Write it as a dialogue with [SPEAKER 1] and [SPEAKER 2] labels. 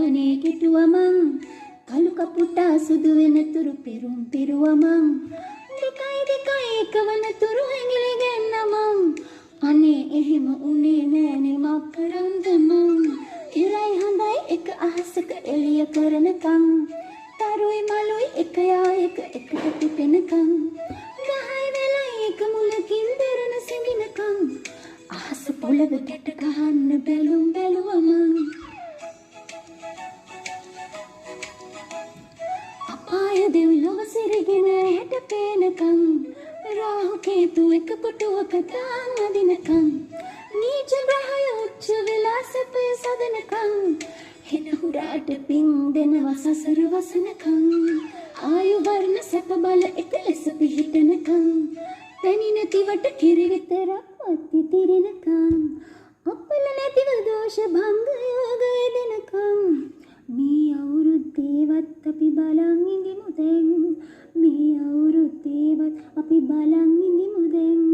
[SPEAKER 1] වනේ කෙටුවමං කළු කපුටා සුදු වෙනතුරු පෙරුම් පිරුවමං දෙකයි දෙකයි එකවන තුරු හැඟිලි ගෙන්නමං අනේ එහෙම උනේ නෑනේ මක් කරන්දමං ඉරයි හඳයි එක අහසක එළිය කරනකං තරුයි මලුයි එක යා එක එකට පිපෙනකං ගහයි වෙලයි එක මුලකින් දෙරණ සිඳිනකං අහස පොළව ගැට ගහන්න බැලුම් බැලුවමං අපාය දෙව්ලොව සිරගෙන හැට පේනකං රාහු කේතු එක කොටුවක දාන්න දිනකං නීච ග්‍රහය උච්ච වෙලා සැපය සදනකං හෙන හුරාට පින් දෙනවා සසර වසනකං ආයු වර්ණ සැප බල එක ලෙස පිහිටනකං පැණි නැතිවට කිරි විතරක් වත්ති තිරෙනකං අපල නැතිව දෝෂ භංග යෝග යෙදෙනකං මේ අවුරුද්දේවත් අපි බලන් ඉඳිමු දැන් මේ අවුරුද්දේවත් අපි බලන් ඉඳිමු දැන්